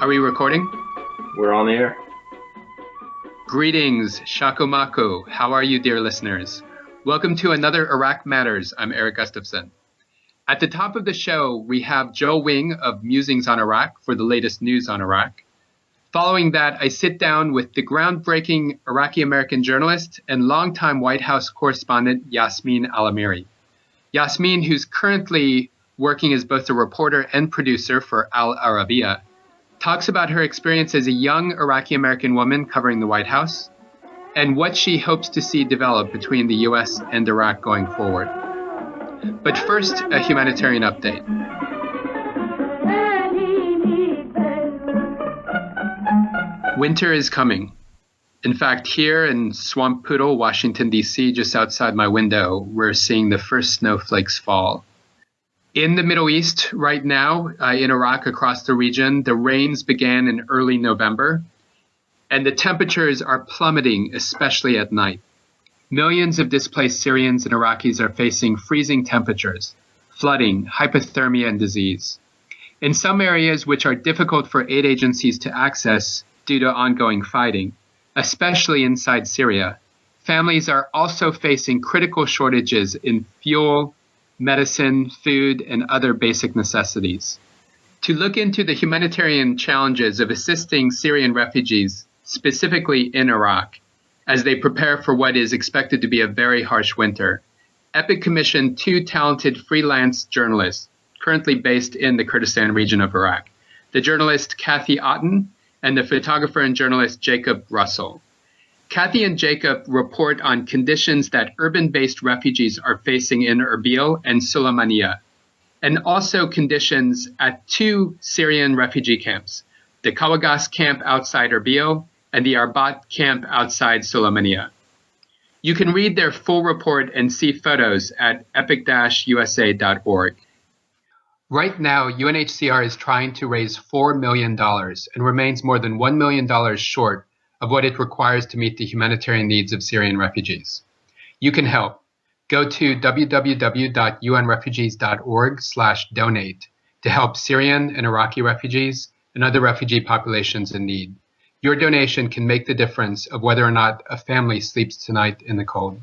Are we recording? We're on the air. Greetings, Shakumako. How are you, dear listeners? Welcome to another Iraq Matters. I'm Eric Gustafson. At the top of the show, we have Joe Wing of Musings on Iraq for the latest news on Iraq. Following that, I sit down with the groundbreaking Iraqi American journalist and longtime White House correspondent Yasmeen Alamiri. Yasmeen, who's currently working as both a reporter and producer for Al-Arabiya, talks about her experience as a young Iraqi American woman covering the White House and what she hopes to see develop between the U.S. and Iraq going forward. But first, a humanitarian update. Winter is coming. In fact, here in Swamp Poodle, Washington, D.C., just outside my window, we're seeing the first snowflakes fall. In the Middle East right now, in Iraq, across the region, the rains began in early November, and the temperatures are plummeting, especially at night. Millions of displaced Syrians and Iraqis are facing freezing temperatures, flooding, hypothermia, and disease. In some areas which are difficult for aid agencies to access due to ongoing fighting, especially inside Syria, families are also facing critical shortages in fuel, medicine, food, and other basic necessities. To look into the humanitarian challenges of assisting Syrian refugees, specifically in Iraq, as they prepare for what is expected to be a very harsh winter, EPIC commissioned two talented freelance journalists currently based in the Kurdistan region of Iraq, the journalist Kathy Otten and the photographer and journalist Jacob Russell. Kathy and Jacob report on conditions that urban-based refugees are facing in Erbil and Sulaymaniyah, and also conditions at two Syrian refugee camps, the Kawagas camp outside Erbil and the Arbat camp outside Sulaymaniyah. You can read their full report and see photos at epic-usa.org. Right now, UNHCR is trying to raise $4 million and remains more than $1 million short of what it requires to meet the humanitarian needs of Syrian refugees. You can help. Go to www.unrefugees.org/donate to help Syrian and Iraqi refugees and other refugee populations in need. Your donation can make the difference of whether or not a family sleeps tonight in the cold.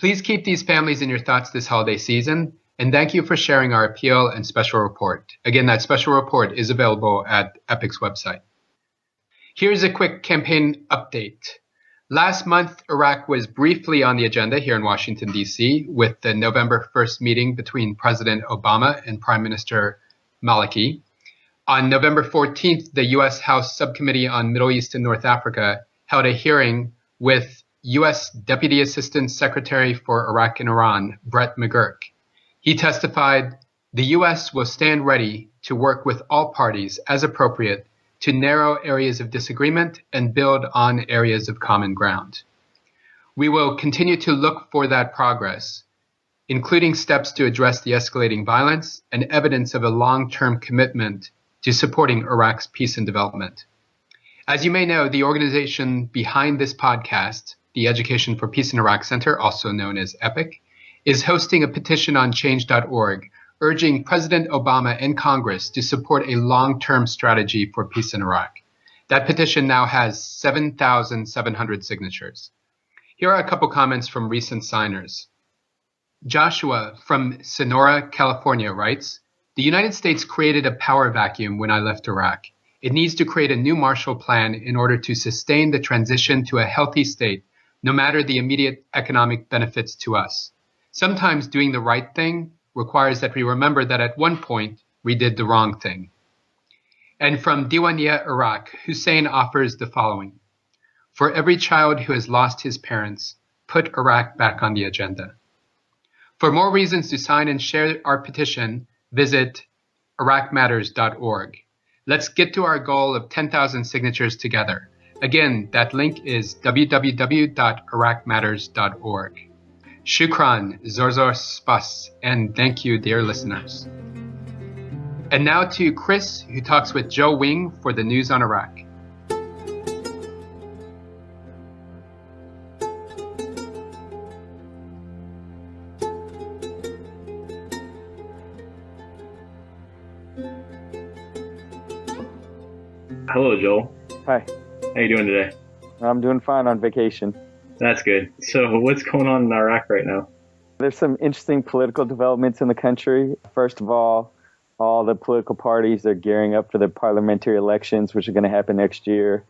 Please keep these families in your thoughts this holiday season, and thank you for sharing our appeal and special report. Again, that special report is available at EPIC's website. Here's a quick campaign update. Last month, Iraq was briefly on the agenda here in Washington, D.C., with the November 1st meeting between President Obama and Prime Minister Maliki. On November 14th, the U.S. House Subcommittee on Middle East and North Africa held a hearing with U.S. Deputy Assistant Secretary for Iraq and Iran, Brett McGurk. He testified, the U.S. will stand ready to work with all parties as appropriate to narrow areas of disagreement and build on areas of common ground. We will continue to look for that progress, including steps to address the escalating violence and evidence of a long-term commitment to supporting Iraq's peace and development. As you may know, the organization behind this podcast, the Education for Peace in Iraq Center, also known as EPIC, is hosting a petition on change.org urging President Obama and Congress to support a long-term strategy for peace in Iraq. That petition now has 7,700 signatures. Here are a couple comments from recent signers. Joshua from Sonora, California writes, the United States created a power vacuum when I left Iraq. It needs to create a new Marshall Plan in order to sustain the transition to a healthy state, no matter the immediate economic benefits to us. Sometimes doing the right thing requires that we remember that at one point we did the wrong thing. And from Diwania, Iraq, Hussein offers the following. For every child who has lost his parents, put Iraq back on the agenda. For more reasons to sign and share our petition, visit iraqmatters.org. Let's get to our goal of 10,000 signatures together. Again, that link is www.iraqmatters.org. Shukran, Zorzor Spas, and thank you, dear listeners. And now to Chris, who talks with Joe Wing for the news on Iraq. Hello, Joel. Hi. How you doing today? I'm doing fine on vacation. That's good. So what's going on in Iraq right now? There's some interesting political developments in the country. First of all the political parties are gearing up for the parliamentary elections, which are going to happen next year.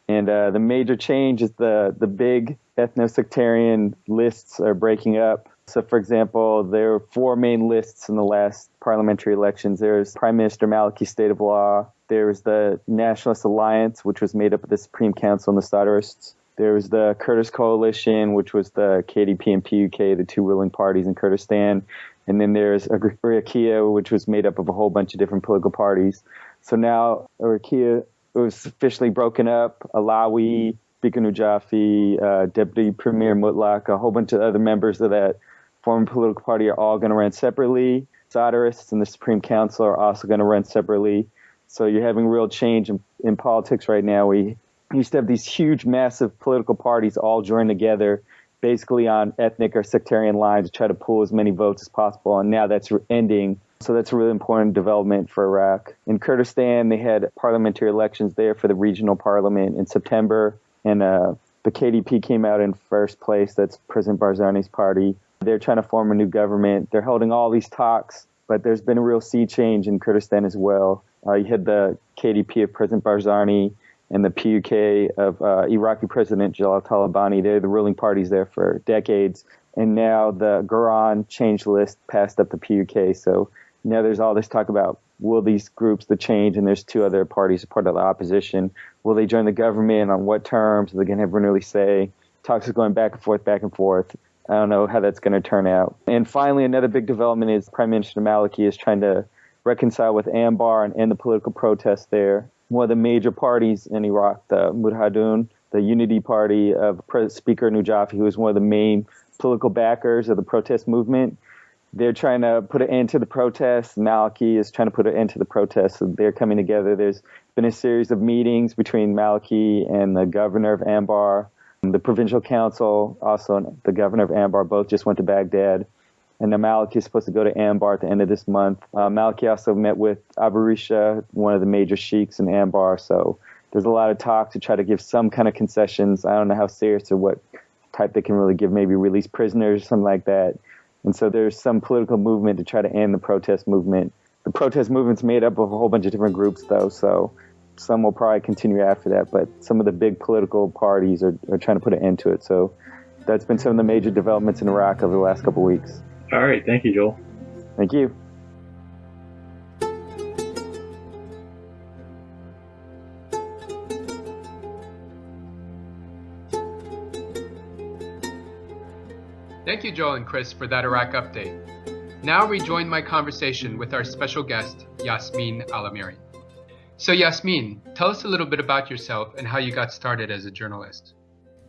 And the major change is the big ethno-sectarian lists are breaking up. So, for example, there are 4 main lists in the last parliamentary elections. There's Prime Minister Maliki's State of Law. There's the Nationalist Alliance, which was made up of the Supreme Council and the Sadrists. There was the Kurdish Coalition, which was the KDP and PUK, the 2 ruling parties in Kurdistan. And then there's Iraqi, which was made up of a whole bunch of different political parties. So now Iraqi was officially broken up. Alawi, Speaker Najafi, Deputy Premier Mutlaq, a whole bunch of other members of that former political party are all going to run separately. Sadrists and the Supreme Council are also going to run separately. So you're having real change in politics right now. We used to have these huge, massive political parties all join together, basically on ethnic or sectarian lines to try to pull as many votes as possible. And now that's ending. So that's a really important development for Iraq. In Kurdistan, they had parliamentary elections there for the regional parliament in September. And the KDP came out in first place. That's President Barzani's party. They're trying to form a new government. They're holding all these talks, but there's been a real sea change in Kurdistan as well. You had the KDP of President Barzani and the PUK of Iraqi President Jalal Talabani. They're the ruling parties there for decades. And now the Quran change list passed up the PUK. So now there's all this talk about, will these groups, the change, and there's 2 other parties, part of the opposition, will they join the government, on what terms, are they going to have an early say? Talks are going back and forth, back and forth. I don't know how that's going to turn out. And finally, another big development is Prime Minister Maliki is trying to reconcile with Anbar and end the political protests there. One of the major parties in Iraq, the Mujahideen, the unity party of Speaker Najafi, who is one of the main political backers of the protest movement, they're trying to put an end to the protests. Maliki is trying to put an end to the protests. So they're coming together. There's been a series of meetings between Maliki and the governor of Anbar. The provincial council, also the governor of Anbar, both just went to Baghdad. And now Maliki is supposed to go to Anbar at the end of this month. Maliki also met with Abu Risha, one of the major sheikhs in Anbar. So there's a lot of talk to try to give some kind of concessions. I don't know how serious or what type they can really give, maybe release prisoners or something like that. And so there's some political movement to try to end the protest movement. The protest movement's made up of a whole bunch of different groups, though, so some will probably continue after that. But some of the big political parties are trying to put an end to it. So that's been some of the major developments in Iraq over the last couple of weeks. All right. Thank you, Joel. Thank you. Thank you, Joel and Chris, for that Iraq update. Now rejoin my conversation with our special guest, Yasmeen Alamiri. So Yasmeen, tell us a little bit about yourself and how you got started as a journalist.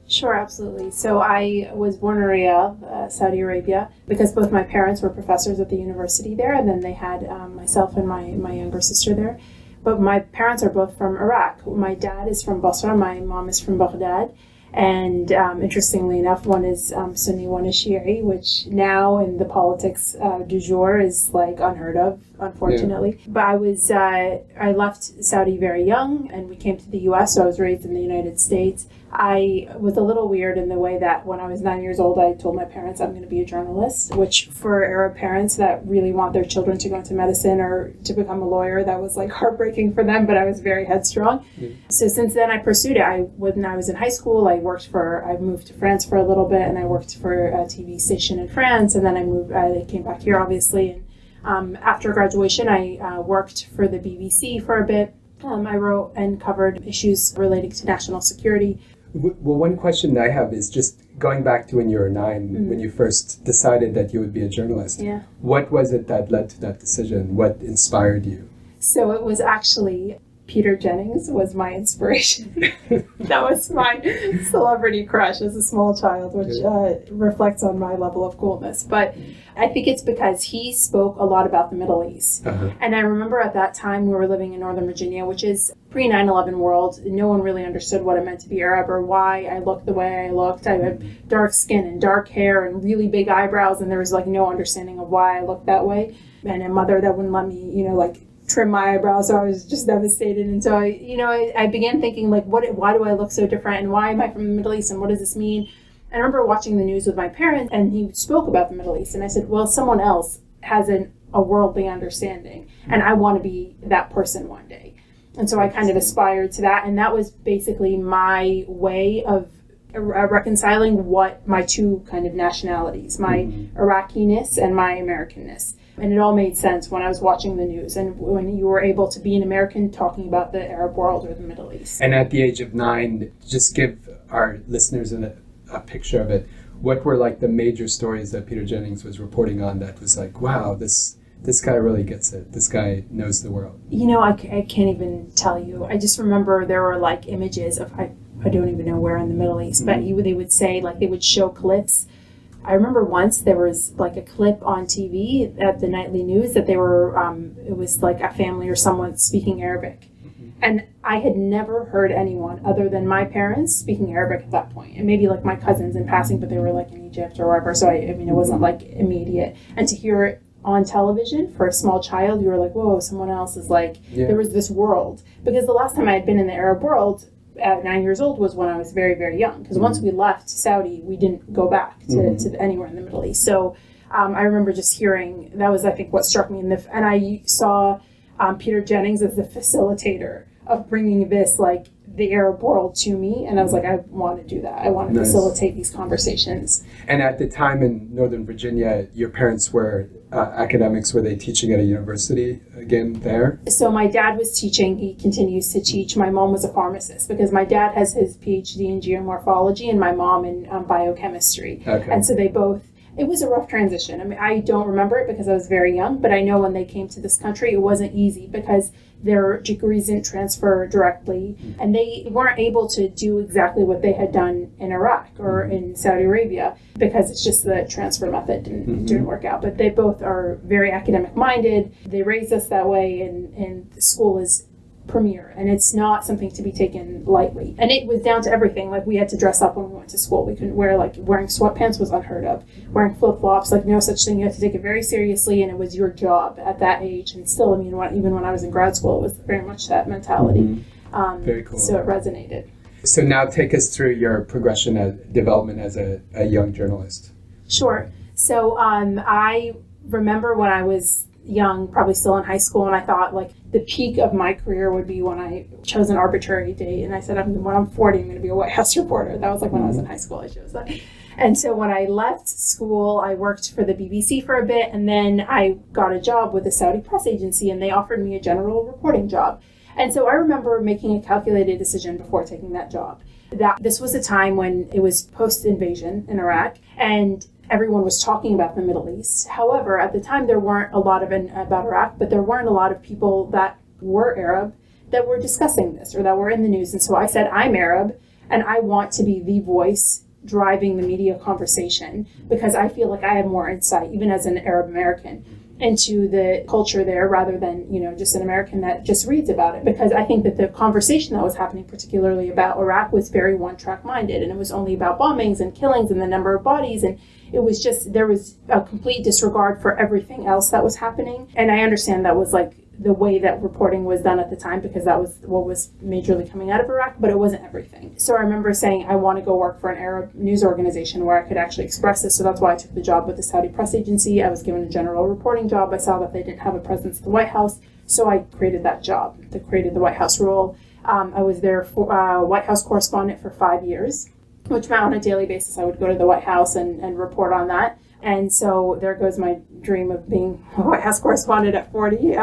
Sure, absolutely. So I was born in Riyadh, Saudi Arabia, because both my parents were professors at the university there, and then they had myself and my younger sister there. But my parents are both from Iraq. My dad is from Basra, my mom is from Baghdad. And interestingly enough, one is Sunni, one is Shi'i, which now in the politics du jour is like unheard of, unfortunately. Yeah. But I left Saudi very young, and we came to the U.S., so I was raised in the United States. I was a little weird in the way that when I was 9 years old, I told my parents I'm going to be a journalist, which for Arab parents that really want their children to go into medicine or to become a lawyer, that was like heartbreaking for them, but I was very headstrong. Yeah. So since then I pursued it. When I was in high school, I moved to France for a little bit, and I worked for a TV station in France, and then I came back here, obviously. And after graduation, I worked for the BBC for a bit. I wrote and covered issues relating to national security. Well, one question I have is just going back to when you were 9, mm-hmm. when you first decided that you would be a journalist. Yeah. What was it that led to that decision? What inspired you? So it was actually Peter Jennings was my inspiration. That was my celebrity crush as a small child, which reflects on my level of coolness. But I think it's because he spoke a lot about the Middle East. Uh-huh. And I remember at that time we were living in Northern Virginia, which is pre-9/11 world. No one really understood what it meant to be Arab or why I looked the way I looked. I had dark skin and dark hair and really big eyebrows, and there was like no understanding of why I looked that way. And a mother that wouldn't let me, trim my eyebrows, so I was just devastated. And so I began thinking, like, why do I look so different, and why am I from the Middle East, and what does this mean? I remember watching the news with my parents, and he spoke about the Middle East, and I said, well, someone else has a worldly understanding, and I want to be that person one day. And so I kind of aspired to that, and that was basically my way of reconciling what my two kind of nationalities, my Iraqi-ness and my American-ness. And it all made sense when I was watching the news and when you were able to be an American talking about the Arab world or the Middle East. And at the age of 9, just give our listeners a picture of it. What were like the major stories that Peter Jennings was reporting on that was like, wow, this guy really gets it. This guy knows the world. I can't even tell you. I just remember there were like images of, I don't even know where in the Middle East, but they would say, like, they would show clips. I remember once there was like a clip on TV at the nightly news that they were, it was like a family or someone speaking Arabic. And I had never heard anyone other than my parents speaking Arabic at that point. And maybe like my cousins in passing, but they were like in Egypt or wherever. So it wasn't like immediate. And to hear it on television for a small child, you were like, whoa, someone else is like, there was this world. Because the last time I had been in the Arab world at 9 years old was when I was very, very young. Because once we left Saudi, we didn't go back to anywhere in the Middle East. So I remember just hearing, that was, I think, what struck me. And I saw Peter Jennings as the facilitator of bringing this, like, the Arab world to me. And I was like, I want to do that. I want to facilitate these conversations. And at the time in Northern Virginia, your parents were academics. Were they teaching at a university again there? So my dad was teaching. He continues to teach. My mom was a pharmacist because my dad has his PhD in geomorphology and my mom in biochemistry. Okay. And so they both, it was a rough transition. I mean, I don't remember it because I was very young, but I know when they came to this country, it wasn't easy because their degrees didn't transfer directly, and they weren't able to do exactly what they had done in Iraq or in Saudi Arabia because it's just the transfer method didn't work out. But they both are very academic minded. They raised us that way, and the school is premier, and it's not something to be taken lightly. And it was down to everything. Like, we had to dress up when we went to school. We couldn't wear, like, wearing sweatpants was unheard of. Wearing flip-flops, like, no such thing. You had to take it very seriously, and it was your job at that age. And still, I mean, even when I was in grad school, it was very much that mentality. Very cool. So it resonated. So now take us through your progression and development as a young journalist. Sure. So I remember when I was young, probably still in high school, and I thought, like, the peak of my career would be when I chose an arbitrary date, and I said, when I'm 40, I'm going to be a White House reporter. That was like when I was in high school, I chose that. And so when I left school, I worked for the BBC for a bit, and then I got a job with the Saudi press agency, and they offered me a general reporting job. And so I remember making a calculated decision before taking that job, that this was a time when it was post-invasion in Iraq, and everyone was talking about the Middle East. However, at the time, there weren't a lot of about Iraq, but there weren't a lot of people that were Arab that were discussing this or that were in the news. And so I said, I'm Arab, and I want to be the voice driving the media conversation because I feel like I have more insight, even as an Arab American, into the culture there rather than, just an American that just reads about it. Because I think that the conversation that was happening, particularly about Iraq, was very one-track minded, and it was only about bombings and killings and the number of bodies, and it was just, there was a complete disregard for everything else that was happening. And I understand that was like the way that reporting was done at the time because that was what was majorly coming out of Iraq, but it wasn't everything. So I remember saying, I want to go work for an Arab news organization where I could actually express this. So that's why I took the job with the Saudi press agency. I was given a general reporting job. I saw that they didn't have a presence at the White House. So I created that job, created the White House role. I was their White House correspondent for 5 years, which meant on a daily basis I would go to the White House and report on that. And so there goes my dream of being a White House correspondent at 40.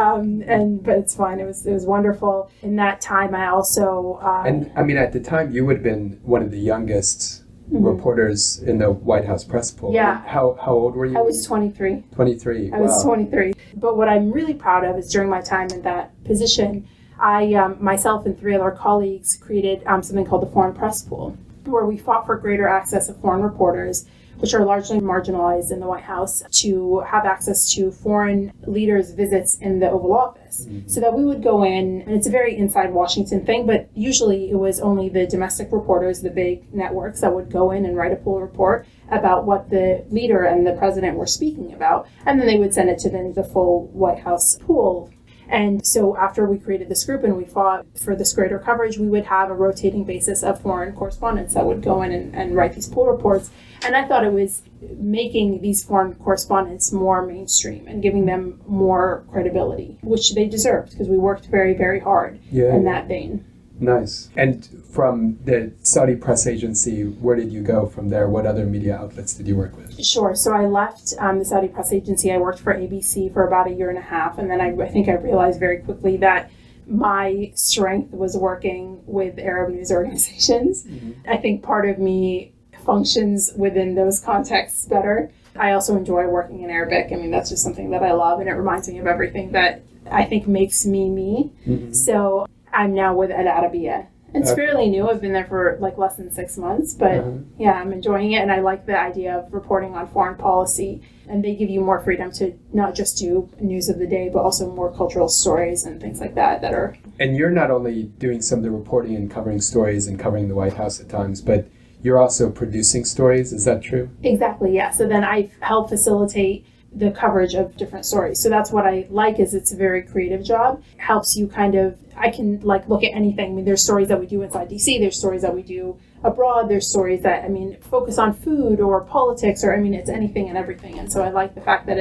But it's fine. It was wonderful. In that time, I also... and I mean, at the time, you would have been one of the youngest reporters in the White House press pool. Yeah. How old were you? I was 23. 23. I was 23. But what I'm really proud of is during my time in that position, I, myself and 3 other colleagues created something called the Foreign Press Pool, where we fought for greater access of foreign reporters, which are largely marginalized in the White House, to have access to foreign leaders' visits in the Oval Office. So that we would go in, and it's a very inside Washington thing, but usually it was only the domestic reporters, the big networks, that would go in and write a full report about what the leader and the president were speaking about, and then they would send it to the full White House pool. And so after we created this group and we fought for this greater coverage, we would have a rotating basis of foreign correspondents that would go in and write these pool reports. And I thought it was making these foreign correspondents more mainstream and giving them more credibility, which they deserved because we worked very, very hard in that vein. Nice. And from the Saudi press agency, where did you go from there? What other media outlets did you work with? Sure. So I left the Saudi press agency. I worked for ABC for about 1.5 years. And then I think I realized very quickly that my strength was working with Arab news organizations. I think part of me functions within those contexts better. I also enjoy working in Arabic. I mean, that's just something that I love, and it reminds me of everything that I think makes me me. So I'm now with Al-Arabiya. It's fairly new. I've been there for like less than 6 months, but yeah, I'm enjoying it, and I like the idea of reporting on foreign policy. And they give you more freedom to not just do news of the day, but also more cultural stories and things like that are... And you're not only doing some of the reporting and covering stories and covering the White House at times, but you're also producing stories. Is that true? Exactly, yeah. So then I help facilitate the coverage of different stories. So that's what I like, is it's a very creative job. It helps you kind of, I can like look at anything. I mean, there's stories that we do inside DC, there's stories that we do abroad, there's stories that, I mean, focus on food or politics, or I mean, it's anything and everything. And so I like the fact that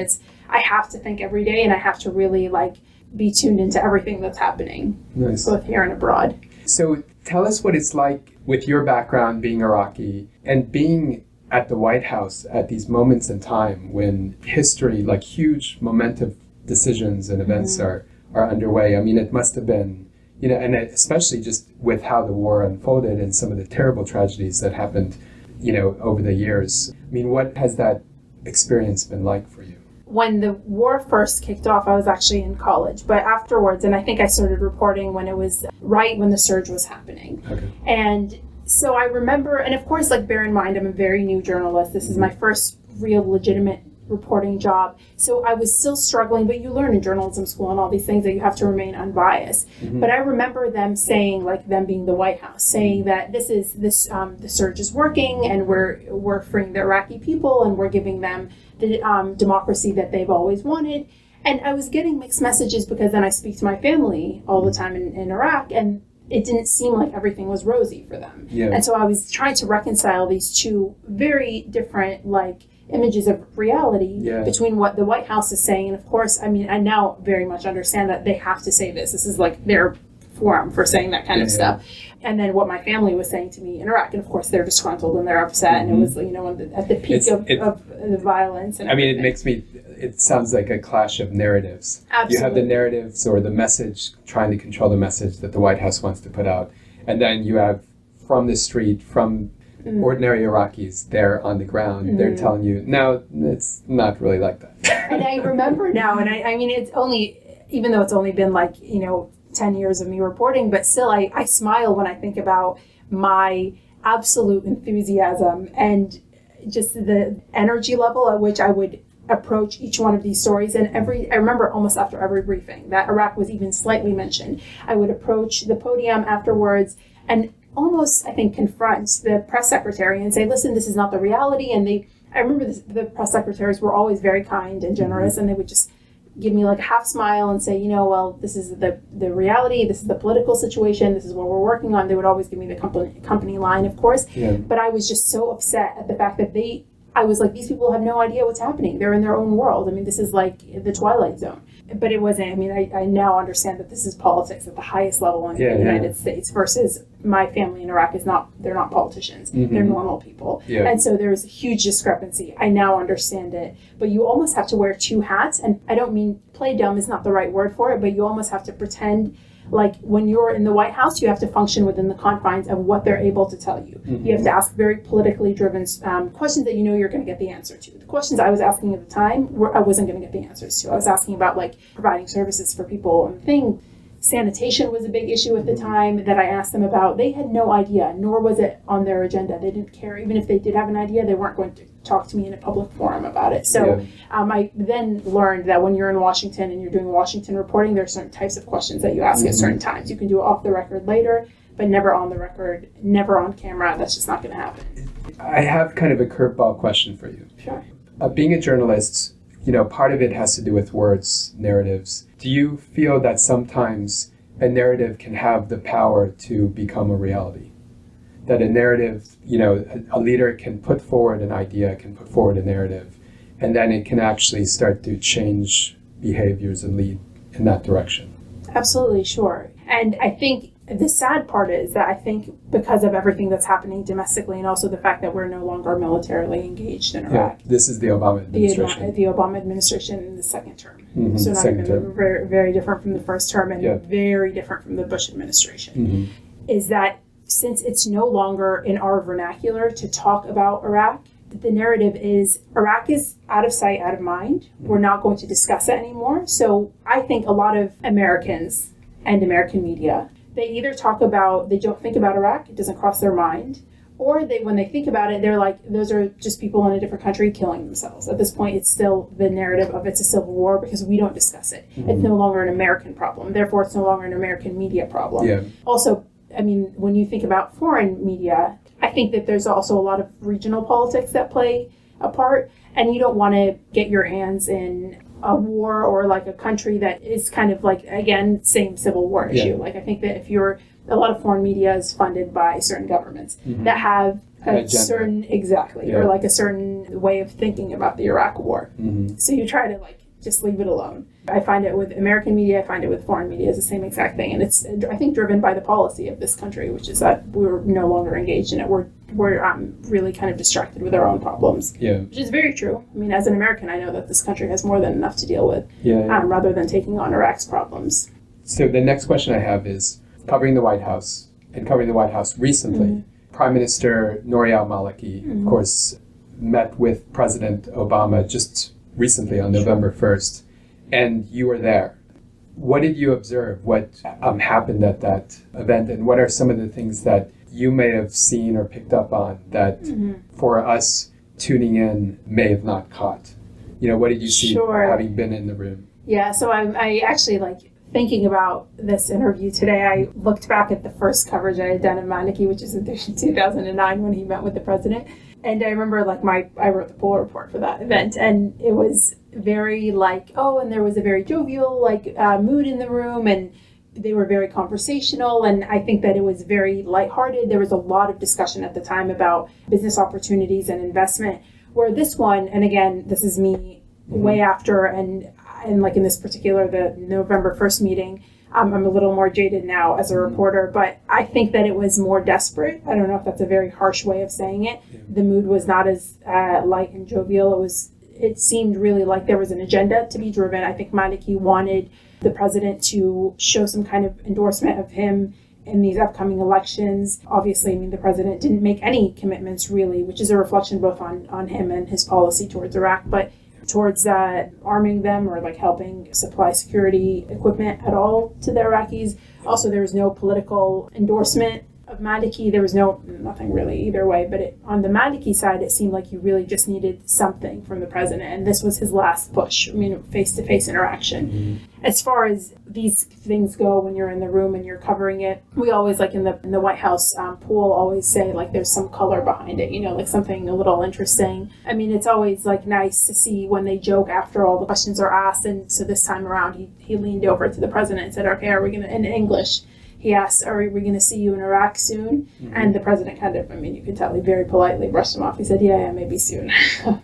I have to think every day, and I have to really like be tuned into everything that's happening, both here and abroad. So tell us what it's like with your background being Iraqi and being at the White House at these moments in time when history, like huge momentous decisions and events are underway. I mean, it must have been, you know, and especially just with how the war unfolded and some of the terrible tragedies that happened, you know, over the years. I mean, what has that experience been like for you? When the war first kicked off, I was actually in college, but afterwards, and I think I started reporting when it was right when the surge was happening. And so I remember, and of course, like, bear in mind, I'm a very new journalist. This is my first real legitimate reporting job. So I was still struggling, but you learn in journalism school and all these things that you have to remain unbiased. But I remember them saying, like, them being the White House, saying that the surge is working, and we're freeing the Iraqi people, and we're giving them the democracy that they've always wanted. And I was getting mixed messages because then I speak to my family all the time in Iraq, and it didn't seem like everything was rosy for them. And so I was trying to reconcile these two very different, like, images of reality between what the White House is saying. And of course, I mean, I now very much understand that they have to say this. This is like their forum for saying that kind of stuff. And then what my family was saying to me in Iraq, and of course they're disgruntled and they're upset, and it was, you know, at the peak of the violence. And everything. It sounds like a clash of narratives. Absolutely. You have the narratives or the message, trying to control the message that the White House wants to put out. And then you have from the street, from ordinary Iraqis there on the ground, they're telling you, no, it's not really like that. And I remember now, and I mean, it's only, even though it's only been like, you know, 10 years of me reporting, but still I smile when I think about my absolute enthusiasm and just the energy level at which I would approach each one of these stories. And I remember almost after every briefing that Iraq was even slightly mentioned, I would approach the podium afterwards and almost, I think, confront the press secretary and say, listen, this is not the reality. And I remember the press secretaries were always very kind and generous, and they would just give me like a half smile and say, you know, well, this is the reality, this is the political situation, this is what we're working on. They would always give me the company line, of course. But I was just so upset at the fact that I was like, these people have no idea what's happening. They're in their own world. I mean, this is like the Twilight Zone. But it wasn't. I mean, I now understand that this is politics at the highest level in the United States versus my family in Iraq they're not politicians. They're normal people. And so there's a huge discrepancy. I now understand it. But you almost have to wear two hats. And I don't mean play dumb is not the right word for it, but you almost have to pretend like when you're in the White House, you have to function within the confines of what they're able to tell you. You have to ask very politically driven questions that you know you're going to get the answer to. The questions I was asking at the time, I wasn't going to get the answers to. I was asking about like providing services for people and things. Sanitation was a big issue at the time that I asked them about. They had no idea, nor was it on their agenda. They didn't care. Even if they did have an idea, they weren't going to talk to me in a public forum about it. So I then learned that when you're in Washington and you're doing Washington reporting, there are certain types of questions that you ask at certain times. You can do it off the record later, but never on the record, never on camera. That's just not going to happen. I have kind of a curveball question for you. Sure. Being a journalist, part of it has to do with words, narratives. Do you feel that sometimes a narrative can have the power to become a reality? That a narrative, a leader can put forward an idea, can put forward a narrative, and then it can actually start to change behaviors and lead in that direction. Absolutely, sure. And I think the sad part is that I think because of everything that's happening domestically and also the fact that we're no longer militarily engaged in Iraq. Yeah, this is the Obama administration. The Obama administration in the second term. Mm-hmm. So not second even term. Very, very different from the first term and very different from the Bush administration. Mm-hmm. Is that since it's no longer in our vernacular to talk about Iraq, the narrative is Iraq is out of sight, out of mind. We're not going to discuss it anymore. So I think a lot of Americans and American media, they either they don't think about Iraq, it doesn't cross their mind, or when they think about it, they're like, those are just people in a different country killing themselves. At this point, it's still the narrative of it's a civil war because we don't discuss it. Mm-hmm. It's no longer an American problem. Therefore, it's no longer an American media problem. Yeah. Also, I mean, when you think about foreign media, I think that there's also a lot of regional politics that play a part, and you don't want to get your hands in a war or like a country that is kind of like, again, same civil war issue. Like, I think that a lot of foreign media is funded by certain governments that have a certain, or like a certain way of thinking about the Iraq war. So you try to just leave it alone. I find it with American media, I find it with foreign media, it's the same exact thing. And it's, I think, driven by the policy of this country, which is that we're no longer engaged in it. We're really kind of distracted with our own problems. Yeah. Which is very true. I mean, as an American, I know that this country has more than enough to deal with, rather than taking on Iraq's problems. So the next question I have is, covering the White House, and covering the White House recently, Prime Minister Nouri al-Maliki, of course, met with President Obama just recently on November 1st, and you were there. What did you observe? What happened at that event, and what are some of the things that you may have seen or picked up on that for us tuning in may have not caught? What did you see having been in the room? Yeah, so I actually, thinking about this interview today, I looked back at the first coverage I had done of Maliki, which is in 2009 when he met with the president. And I remember, I wrote the poll report for that event, and it was very and there was a very jovial, mood in the room, and they were very conversational, and I think that it was very lighthearted. There was a lot of discussion at the time about business opportunities and investment, where this one, and again, this is me way after, and in this particular, the November 1st meeting, I'm a little more jaded now as a reporter, but I think that it was more desperate. I don't know if that's a very harsh way of saying it. Yeah. The mood was not as light and jovial. It seemed really like there was an agenda to be driven. I think Maliki wanted the president to show some kind of endorsement of him in these upcoming elections. Obviously, the president didn't make any commitments really, which is a reflection both on him and his policy towards Iraq, but towards arming them or helping supply security equipment at all to the Iraqis. Also, there was no political endorsement of Maliki. There was nothing really either way, but on the Maliki side, it seemed like you really just needed something from the president, and this was his last push, face-to-face interaction. As far as these things go, when you're in the room and you're covering it, we always, in the White House pool, always say, there's some color behind it, something a little interesting. It's always, nice to see when they joke after all the questions are asked, and so this time around, he leaned over to the president and said, okay, are we going to, in English, he asked, are we going to see you in Iraq soon? And the president kind of, you could tell he very politely brushed him off. He said, yeah, maybe soon.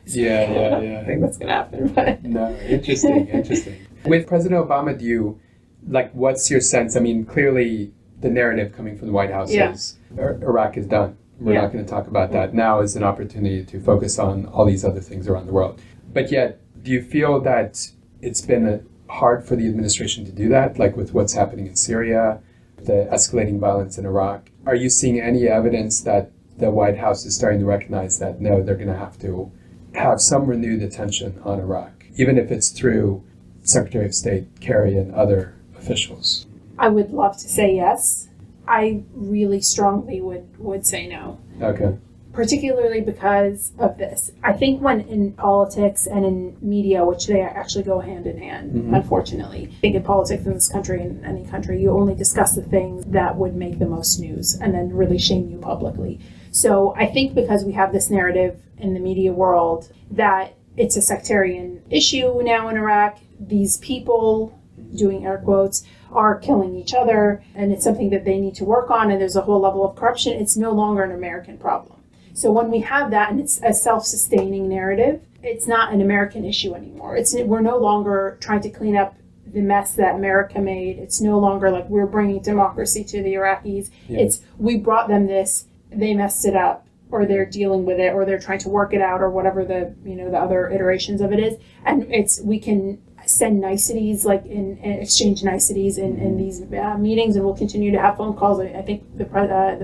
Yeah. I think that's going to happen. But. No, interesting. With President Obama, what's your sense? Clearly the narrative coming from the White House is Iraq is done. We're not going to talk about that. Now is an opportunity to focus on all these other things around the world. But yet, do you feel that it's been hard for the administration to do that, with what's happening in Syria, the escalating violence in Iraq? Are you seeing any evidence that the White House is starting to recognize that, no, they're going to have to have some renewed attention on Iraq, even if it's through Secretary of State Kerry and other officials? I would love to say yes. I really strongly would say no. Okay. Particularly because of this. I think when in politics and in media, which they actually go hand in hand, unfortunately. I think in politics in this country, in any country, you only discuss the things that would make the most news and then really shame you publicly. So I think because we have this narrative in the media world that it's a sectarian issue now in Iraq. These people, doing air quotes, are killing each other, and it's something that they need to work on, and there's a whole level of corruption. It's no longer an American problem. So when we have that, and it's a self-sustaining narrative, it's not an American issue anymore. We're no longer trying to clean up the mess that America made. It's no longer like we're bringing democracy to the Iraqis. Yeah. It's we brought them this, they messed it up, or they're dealing with it, or they're trying to work it out, or whatever the other iterations of it is. And we can send niceties, like in exchange niceties in these meetings, and we'll continue to have phone calls. I think the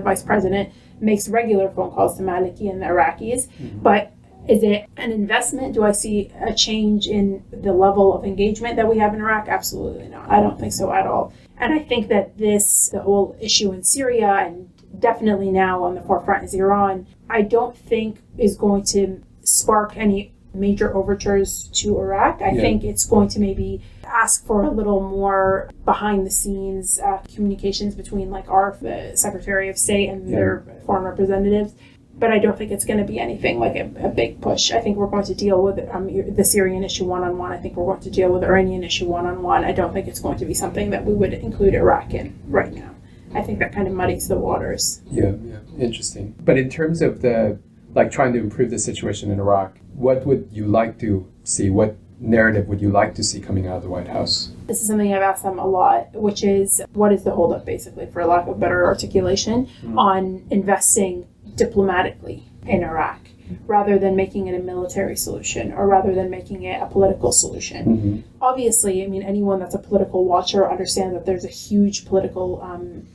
vice president makes regular phone calls to Maliki and the Iraqis, but is it an investment? Do I see a change in the level of engagement that we have in Iraq? Absolutely not. I don't think so at all. And I think that the whole issue in Syria, and definitely now on the forefront is Iran, I don't think is going to spark any major overtures to Iraq. I think it's going to maybe ask for a little more behind the scenes communications between like our Secretary of State and their foreign representatives. But I don't think it's going to be anything like a big push. I think we're going to deal with the Syrian issue one-on-one. I think we're going to deal with the Iranian issue one-on-one. I don't think it's going to be something that we would include Iraq in right now. I think that kind of muddies the waters. Yeah, interesting. But in terms of trying to improve the situation in Iraq, what would you like to see? What narrative would you like to see coming out of the White House? This is something I've asked them a lot, which is what is the holdup, basically, for lack of better articulation, on investing diplomatically in Iraq, rather than making it a military solution, or rather than making it a political solution. Obviously, I mean, anyone that's a political watcher understands that there's a huge political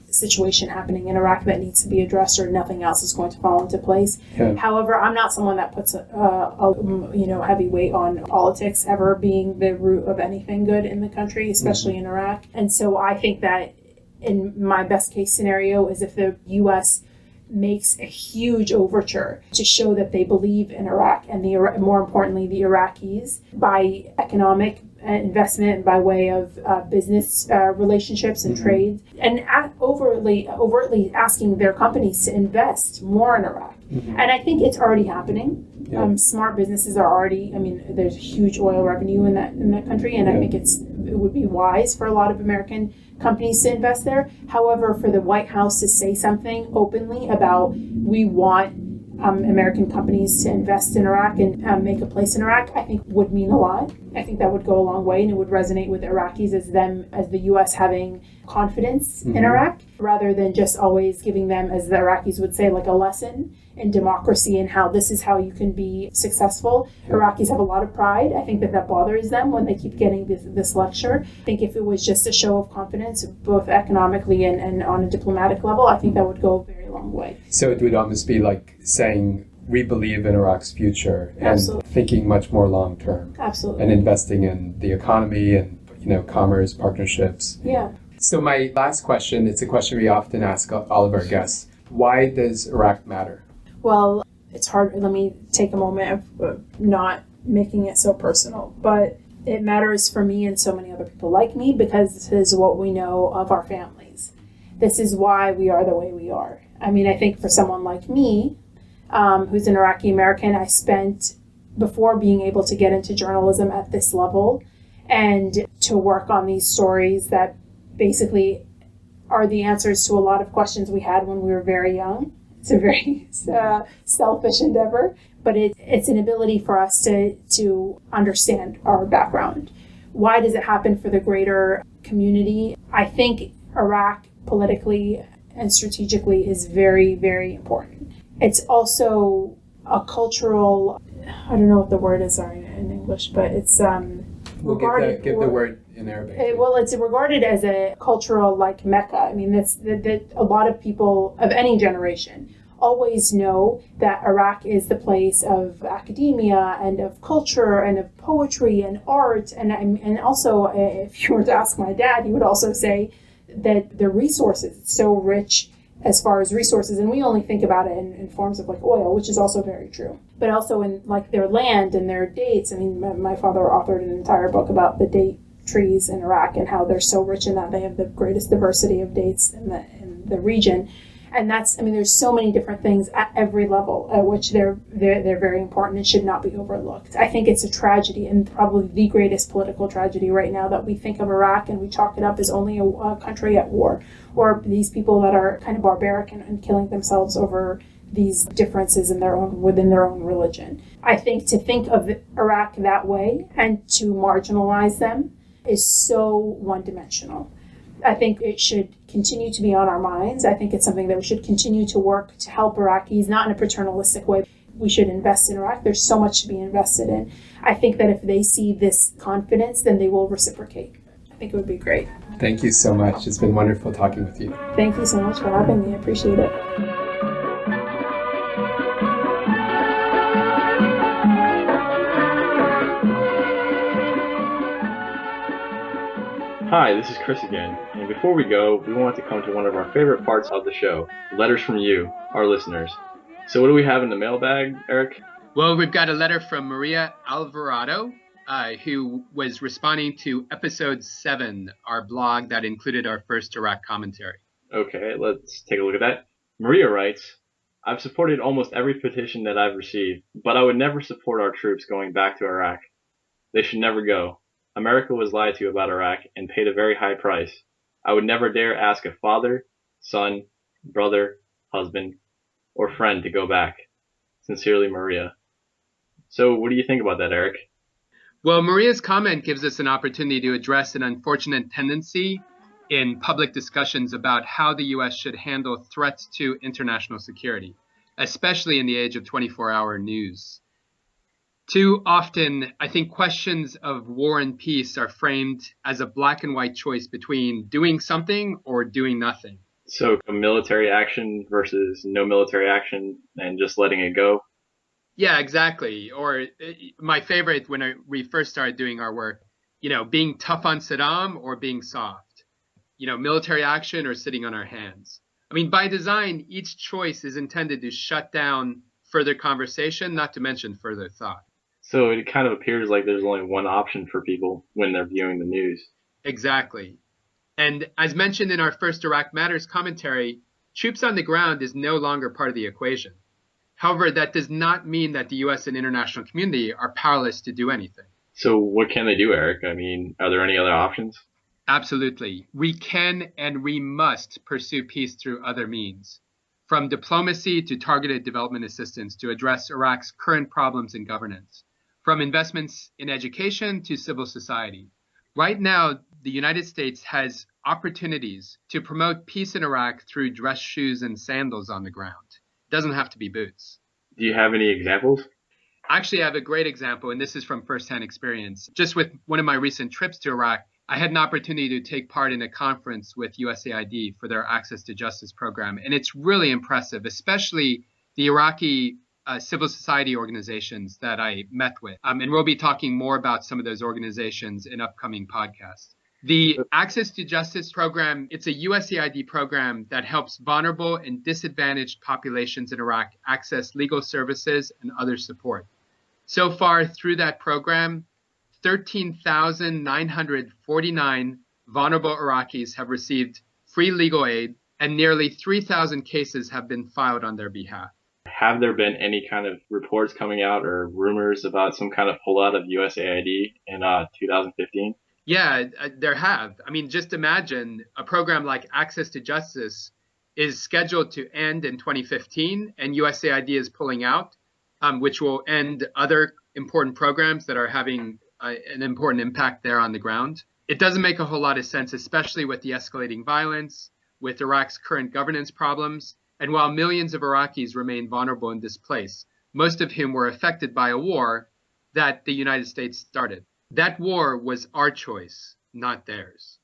situation happening in Iraq that needs to be addressed, or nothing else is going to fall into place. However, I'm not someone that puts a heavy weight on politics ever being the root of anything good in the country, especially in Iraq. And so I think that in my best case scenario is if the U.S. makes a huge overture to show that they believe in Iraq and more importantly the Iraqis, by economic investment and by way of business relationships and trade, and overtly asking their companies to invest more in Iraq. And I think it's already happening. Smart businesses are already, there's huge oil revenue in that country, and I think it would be wise for a lot of American companies to invest there. However, for the White House to say something openly about we want American companies to invest in Iraq and make a place in Iraq, I think would mean a lot. I think that would go a long way, and it would resonate with the Iraqis as the U.S. having confidence in Iraq, rather than just always giving them, as the Iraqis would say, like a lesson in democracy and how this is how you can be successful. Iraqis have a lot of pride. I think that bothers them when they keep getting this lecture. I think if it was just a show of confidence, both economically and on a diplomatic level, I think that would go a very long way. So it would almost be like saying, we believe in Iraq's future, and thinking much more long term. Absolutely. And investing in the economy and commerce, partnerships. Yeah. So my last question, it's a question we often ask all of our guests. Why does Iraq matter? Well, it's hard. Let me take a moment of not making it so personal, but it matters for me and so many other people like me, because this is what we know of our families. This is why we are the way we are. I think for someone like me, who's an Iraqi American, I spent, before being able to get into journalism at this level and to work on these stories that basically are the answers to a lot of questions we had when we were very young. It's a very selfish endeavor, but it's an ability for us to understand our background. Why does it happen for the greater community? I think Iraq politically and strategically is very, very important. It's also a cultural, I don't know what the word is in English, but it's We'll give the word in Arabic. It's regarded as a cultural Mecca. That's a lot of people of any generation always know that Iraq is the place of academia and of culture and of poetry and art. And also, if you were to ask my dad, he would also say that the resources, it's so rich as far as resources, and we only think about it in forms of oil, which is also very true, but also in their land and their dates. My father authored an entire book about the date trees in Iraq and how they're so rich in that they have the greatest diversity of dates in the region. And that's, I mean, there's so many different things at every level at which they're very important and should not be overlooked. I think it's a tragedy, and probably the greatest political tragedy right now, that we think of Iraq and we chalk it up as only a country at war, or these people that are kind of barbaric and killing themselves over these differences within their own religion. I think to think of Iraq that way and to marginalize them is so one-dimensional. I think it should continue to be on our minds. I think it's something that we should continue to work to help Iraqis, not in a paternalistic way. We should invest in Iraq. There's so much to be invested in. I think that if they see this confidence, then they will reciprocate. I think it would be great. Thank you so much. It's been wonderful talking with you. Thank you so much for having me. I appreciate it. Hi, this is Chris again, and before we go, we want to come to one of our favorite parts of the show, letters from you, our listeners. So what do we have in the mailbag, Eric? Well, we've got a letter from Maria Alvarado, who was responding to episode 7, our blog that included our first Iraq commentary. Okay, let's take a look at that. Maria writes, I've supported almost every petition that I've received, but I would never support our troops going back to Iraq. They should never go. America was lied to about Iraq and paid a very high price. I would never dare ask a father, son, brother, husband, or friend to go back. Sincerely, Maria. So what do you think about that, Eric? Well, Maria's comment gives us an opportunity to address an unfortunate tendency in public discussions about how the U.S. should handle threats to international security, especially in the age of 24-hour news. Too often, I think questions of war and peace are framed as a black and white choice between doing something or doing nothing. So military action versus no military action and just letting it go? Yeah, exactly. Or my favorite when we first started doing our work, being tough on Saddam or being soft, military action or sitting on our hands. I mean, by design, each choice is intended to shut down further conversation, not to mention further thought. So it kind of appears like there's only one option for people when they're viewing the news. Exactly. And as mentioned in our first Iraq Matters commentary, troops on the ground is no longer part of the equation. However, that does not mean that the U.S. and international community are powerless to do anything. So what can they do, Eric? I mean, are there any other options? Absolutely. We can and we must pursue peace through other means, from diplomacy to targeted development assistance to address Iraq's current problems in governance, from investments in education to civil society. Right now, the United States has opportunities to promote peace in Iraq through dress shoes and sandals on the ground. It doesn't have to be boots. Do you have any examples? Actually, I have a great example, and this is from firsthand experience. Just with one of my recent trips to Iraq, I had an opportunity to take part in a conference with USAID for their Access to Justice program. And it's really impressive, especially the Iraqi civil society organizations that I met with. And we'll be talking more about some of those organizations in upcoming podcasts. The Access to Justice program, it's a USAID program that helps vulnerable and disadvantaged populations in Iraq access legal services and other support. So far through that program, 13,949 vulnerable Iraqis have received free legal aid, and nearly 3,000 cases have been filed on their behalf. Have there been any kind of reports coming out or rumors about some kind of pullout of USAID in 2015? Yeah, there have. I mean, just imagine a program like Access to Justice is scheduled to end in 2015, and USAID is pulling out, which will end other important programs that are having an important impact there on the ground. It doesn't make a whole lot of sense, especially with the escalating violence, with Iraq's current governance problems, and while millions of Iraqis remain vulnerable and displaced, most of whom were affected by a war that the United States started. That war was our choice, not theirs.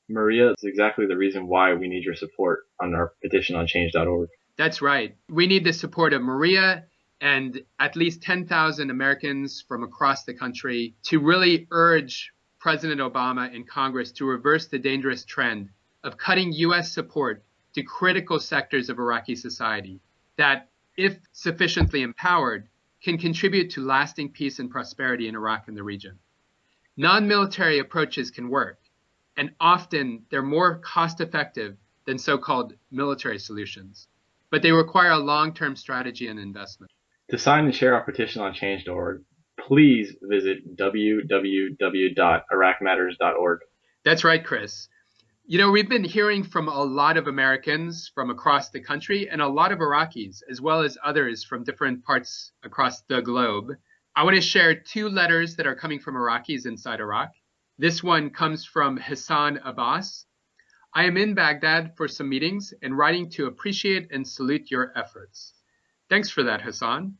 Maria, that's exactly the reason why we need your support on our petition on change.org. That's right. We need the support of Maria and at least 10,000 Americans from across the country to really urge President Obama and Congress to reverse the dangerous trend of cutting U.S. support to critical sectors of Iraqi society that, if sufficiently empowered, can contribute to lasting peace and prosperity in Iraq and the region. Non-military approaches can work, and often they're more cost-effective than so-called military solutions, but they require a long-term strategy and investment. To sign and share our petition on change.org, please visit www.iraqmatters.org. That's right, Chris. You know, we've been hearing from a lot of Americans from across the country and a lot of Iraqis, as well as others from different parts across the globe. I want to share 2 letters that are coming from Iraqis inside Iraq. This one comes from Hassan Abbas. I am in Baghdad for some meetings and writing to appreciate and salute your efforts. Thanks for that, Hassan.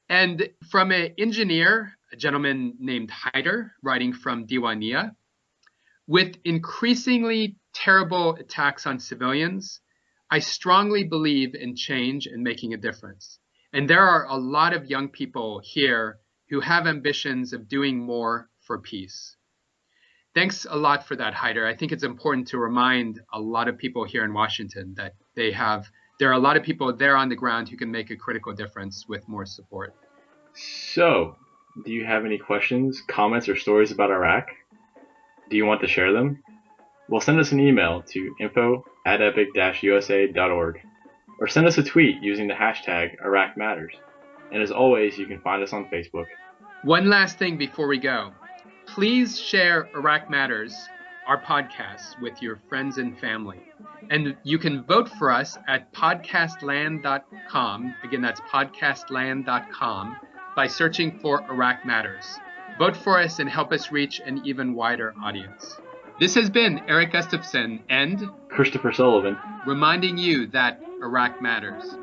And from an engineer, a gentleman named Haider, writing from Diwania. With increasingly terrible attacks on civilians, I strongly believe in change and making a difference. And there are a lot of young people here who have ambitions of doing more for peace. Thanks a lot for that, Haider. I think it's important to remind a lot of people here in Washington that there are a lot of people there on the ground who can make a critical difference with more support. So, do you have any questions, comments, or stories about Iraq? Do you want to share them? Well, send us an email to info@epic-usa.org or send us a tweet using the hashtag Iraq Matters. And as always, you can find us on Facebook. One last thing before we go. Please share Iraq Matters, our podcast, with your friends and family. And you can vote for us at podcastland.com. Again, that's podcastland.com by searching for Iraq Matters. Vote for us and help us reach an even wider audience. This has been Eric Gustafson and Christopher Sullivan, reminding you that Iraq matters.